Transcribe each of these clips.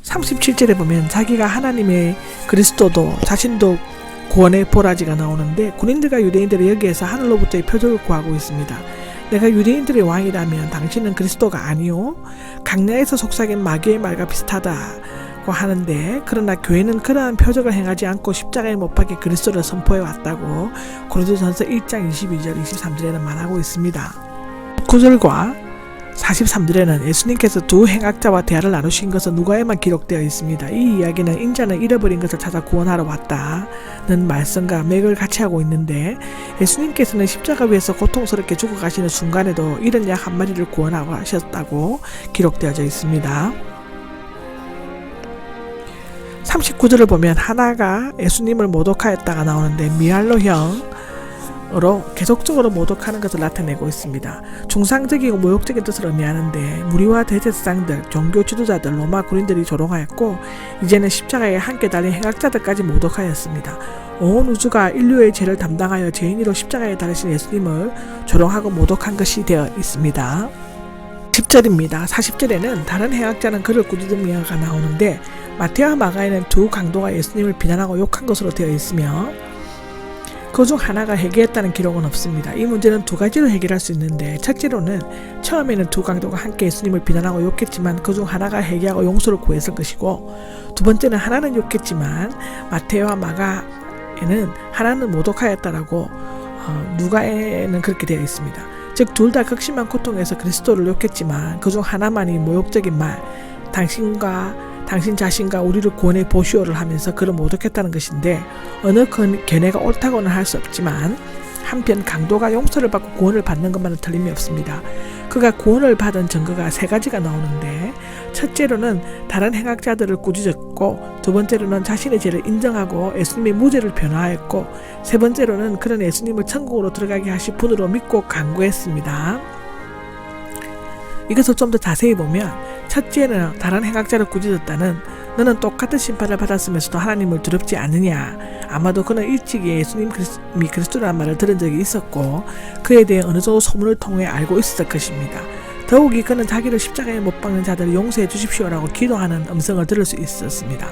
37절에 보면 자기가 하나님의 그리스도도 자신도 구원의 보라지가 나오는데 군인들과 유대인들이 여기에서 하늘로부터의 표적을 구하고 있습니다. 내가 유대인들의 왕이라면 당신은 그리스도가 아니요 강야에서 속삭인 마귀의 말과 비슷하다고 하는데, 그러나 교회는 그러한 표적을 행하지 않고 십자가에 못 박혀 그리스도를 선포해 왔다고 고린도전서 1장 22절 23절에는 말하고 있습니다. 9절과 43절에는 예수님께서 두 행악자와 대화를 나누신 것은 누가에만 기록되어 있습니다. 이 이야기는 인자는 잃어버린 것을 찾아 구원하러 왔다는 말씀과 맥을 같이 하고 있는데, 예수님께서는 십자가 위에서 고통스럽게 죽어가시는 순간에도 이런 약 한 마리를 구원하고 하셨다고 기록되어져 있습니다. 39절을 보면 하나가 예수님을 모독하였다가 나오는데 미알로형 으로 계속적으로 모독하는 것을 나타내고 있습니다. 중상적이고 모욕적인 뜻을 의미하는데, 무리와 대제사장들, 종교 지도자들, 로마 군인들이 조롱하였고 이제는 십자가에 함께 달린 행악자들까지 모독하였습니다. 온 우주가 인류의 죄를 담당하여 죄인으로 십자가에 달리신 예수님을 조롱하고 모독한 것이 되어 있습니다. 10절입니다. 40절에는 다른 행악자는 그를 꾸짖으며가 나오는데, 마태와 마가에는 두 강도가 예수님을 비난하고 욕한 것으로 되어 있으며 그 중 하나가 회개했다는 기록은 없습니다. 이 문제는 두 가지로 해결할 수 있는데, 첫째로는 처음에는 두 강도가 함께 예수님을 비난하고 욕했지만 그 중 하나가 회개하고 용서를 구했을 것이고, 두 번째는 하나는 욕했지만 마태와 마가에는 하나는 모독하였다라고 누가에는 그렇게 되어 있습니다. 즉 둘 다 극심한 고통에서 그리스도를 욕했지만 그 중 하나만이 모욕적인 말, 당신 자신과 우리를 구원해 보시오를 하면서 그를 모독했다는 것인데, 어느 견해가 옳다고는 할 수 없지만 한편 강도가 용서를 받고 구원을 받는 것만은 틀림이 없습니다. 그가 구원을 받은 증거가 세 가지가 나오는데, 첫째로는 다른 행악자들을 꾸짖었고, 두 번째로는 자신의 죄를 인정하고 예수님의 무죄를 변화하였고, 세 번째로는 그는 예수님을 천국으로 들어가게 하실 분으로 믿고 간구했습니다. 이것을 좀 더 자세히 보면, 첫째는 다른 행악자를 꾸짖었다는, 너는 똑같은 심판을 받았으면서도 하나님을 두렵지 않느냐. 아마도 그는 일찍이 예수님이 그리스도라는 말을 들은 적이 있었고 그에 대해 어느 정도 소문을 통해 알고 있었을 것입니다. 더욱이 그는 자기를 십자가에 못 박는 자들을 용서해 주십시오라고 기도하는 음성을 들을 수 있었습니다.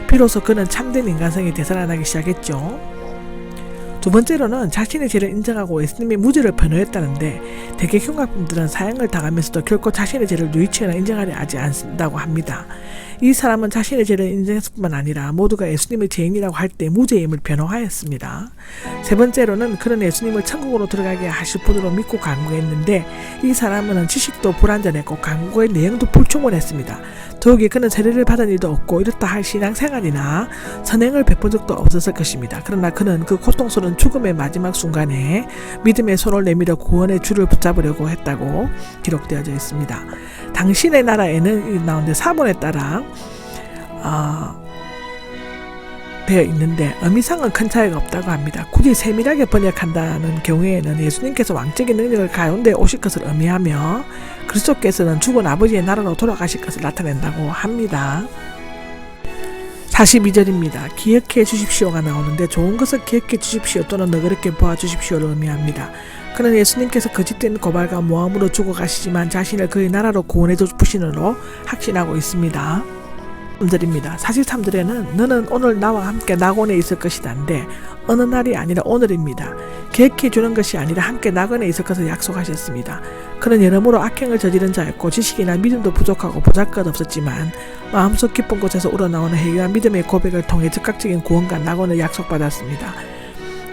비로소 그는 참된 인간성이 되살아나기 시작했죠. 두 번째로는 자신의 죄를 인정하고 예수님의 무죄를 변호했다는데, 대개 흉악범들은 사형을 당하면서도 결코 자신의 죄를 누이치거나 인정하려 하지 않는다고 합니다. 이 사람은 자신의 죄를 인정했을 뿐만 아니라 모두가 예수님의 죄인이라고 할 때 무죄임을 변호하였습니다. 세 번째로는 그는 예수님을 천국으로 들어가게 하실 분으로 믿고 간구했는데, 이 사람은 지식도 불완전했고 간구의 내용도 불충분했습니다. 더욱이 그는 세례를 받은 일도 없고 이렇다 할 신앙생활이나 선행을 베푼 적도 없었을 것입니다. 그러나 그는 그 고통스러운 죽음의 마지막 순간에 믿음의 손을 내밀어 구원의 줄을 붙잡으려고 했다고 기록되어져 있습니다. 당신의 나라에는 나오는데 사본에 따라 되어 있는데 의미상은 큰 차이가 없다고 합니다. 굳이 세밀하게 번역한다는 경우에는 예수님께서 왕적인 능력을 가운데 오실 것을 의미하며 그리스도께서는 죽은 아버지의 나라로 돌아가실 것을 나타낸다고 합니다. 42절입니다. 기억해 주십시오가 나오는데, 좋은 것을 기억해 주십시오 또는 너그럽게 보아 주십시오를 의미합니다. 그는 예수님께서 거짓된 고발과 모함으로 죽어가시지만 자신을 그의 나라로 구원해 주시는으로 확신하고 있습니다. 43절에는 너는 오늘 나와 함께 낙원에 있을 것이다인데, 어느 날이 아니라 오늘입니다. 계획해 주는 것이 아니라 함께 낙원에 있을 것을 약속하셨습니다. 그는 여러모로 악행을 저지른 자였고 지식이나 믿음도 부족하고 보잘것없었지만 마음속 깊은 곳에서 우러나오는 회개와 믿음의 고백을 통해 즉각적인 구원과 낙원을 약속받았습니다.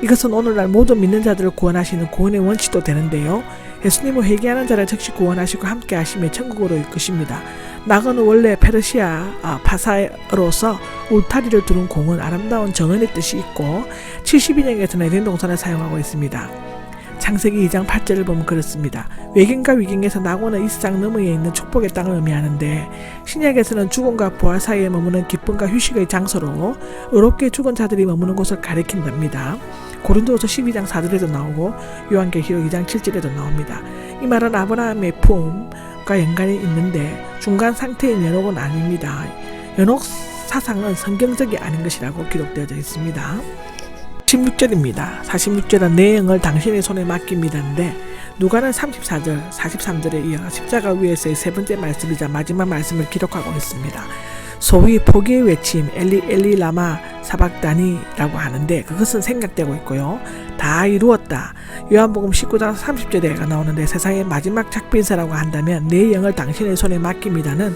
이것은 오늘날 모든 믿는 자들을 구원하시는 구원의 원칙도 되는데요. 예수님은 회개하는 자를 즉시 구원하시고 함께 하시며 천국으로 이끄십니다. 낙원은 원래 페르시아 파사로서 울타리를 두른 공은 아름다운 정원의 뜻이 있고 70인역에서는 에덴 동산을 사용하고 있습니다. 창세기 2장 8절을 보면 그렇습니다. 외경과 위경에서 낙원은 이 세상 너머에 있는 축복의 땅을 의미하는데, 신약에서는 죽음과 부활 사이에 머무는 기쁨과 휴식의 장소로 의롭게 죽은 자들이 머무는 곳을 가리킨답니다. 고린도후서 12장 4절에도 나오고 요한계시록 2장 7절에도 나옵니다. 이 말은 아브라함의 품과 연관이 있는데 중간 상태인 연옥은 아닙니다. 연옥 사상은 성경적이 아닌 것이라고 기록되어져 있습니다. 16절입니다. 46절은 내 영을 당신의 손에 맡깁니다인데, 누가는 34절, 43절에 이어 십자가 위에서의 세 번째 말씀이자 마지막 말씀을 기록하고 있습니다. 소위 포기의 외침 엘리 엘리 라마 사박다니라고 하는데 그것은 생략되고 있고요. 다 이루었다. 요한복음 19장 30절에가 나오는데 세상의 마지막 작비인사라고 한다면 내 영을 당신의 손에 맡깁니다는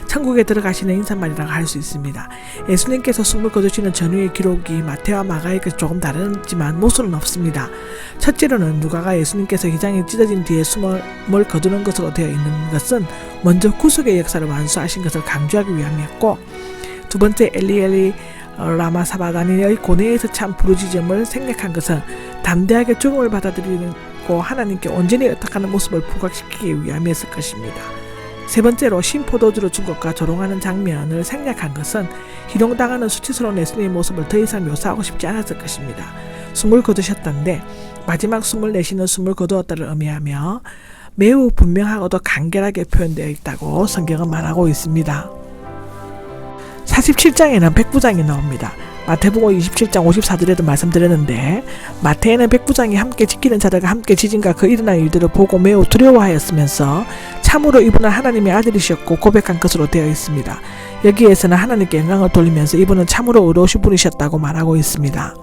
천국에 들어가시는 인사말이라고 할 수 있습니다. 예수님께서 숨을 거두시는 전후의 기록이 마태와 마가에서 조금 다르지만 모순은 없습니다. 첫째로는 누가가 예수님께서 휘장이 찢어진 뒤에 숨을 거두는 것으로 되어 있는 것은 먼저 구속의 역사를 완수하신 것을 강조하기 위함이었고, 두 번째 엘리 엘리 라마 사바다니의 고뇌에서 참 부르짖음을 생략한 것은 담대하게 죽음을 받아들이고 하나님께 온전히 의탁하는 모습을 부각시키기 위함이었을 것입니다. 세 번째로 신포도주로 준 것과 조롱하는 장면을 생략한 것은 희롱당하는 수치스러운 예수님의 모습을 더 이상 묘사하고 싶지 않았을 것입니다. 숨을 거두셨던데 마지막 숨을 내쉬는 숨을 거두었다를 의미하며 매우 분명하고도 간결하게 표현되어 있다고 성경은 말하고 있습니다. 47장에는 백부장이 나옵니다. 마태복음 27장 54절에도 말씀드렸는데 마태에는 백부장이 함께 지키는 자들과 함께 지진과 그 일어난 일들을 보고 매우 두려워하였으면서 참으로 이분은 하나님의 아들이셨고 고백한 것으로 되어 있습니다. 여기에서는 하나님께 영광을 돌리면서 이분은 참으로 의로우신 분이셨다고 말하고 있습니다.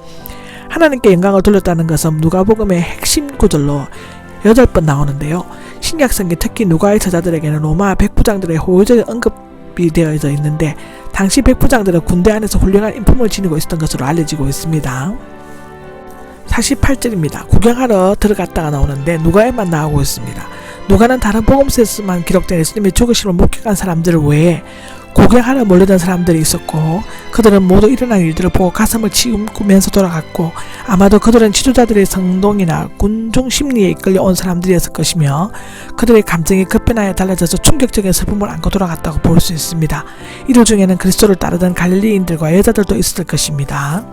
하나님께 영광을 돌렸다는 것은 누가복음의 핵심 구절로 8번 나오는데요. 신약성경 특히 누가의 저자들에게는 로마 백부장들의 호의적인 언급이 되어져 있는데 당시 백부장들은 군대 안에서 훌륭한 인품을 지니고 있었던 것으로 알려지고 있습니다. 48절입니다. 구경하러 들어갔다가 나오는데 누가에만 나오고 있습니다. 누가는 다른 복음서에서만 기록된 예수님의 죽으심을 목격한 사람들 외에 구경하러 몰려든 사람들이 있었고 그들은 모두 일어난 일들을 보고 가슴을 치우면서 돌아갔고 아마도 그들은 지도자들의 성동이나 군중 심리에 이끌려 온 사람들이었을 것이며 그들의 감정이 급변하여 달라져서 충격적인 슬픔을 안고 돌아갔다고 볼 수 있습니다. 이들 중에는 그리스도를 따르던 갈릴리인들과 여자들도 있었을 것입니다.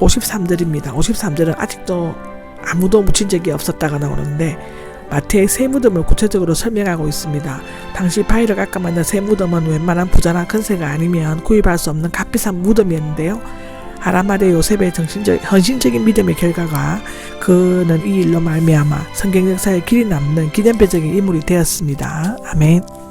53절입니다. 53절은 아직도 아무도 묻힌 적이 없었다가 나오는데 마태의 새 무덤을 구체적으로 설명하고 있습니다. 당시 바위를 깎아 만든 새 무덤은 웬만한 부자나 근세가 아니면 구입할 수 없는 값비싼 무덤이었는데요. 아라마대 요셉의 헌신적인 믿음의 결과가 그는 이 일로 말미암아 성경 역사에 길이 남는 기념비적인 인물이 되었습니다. 아멘.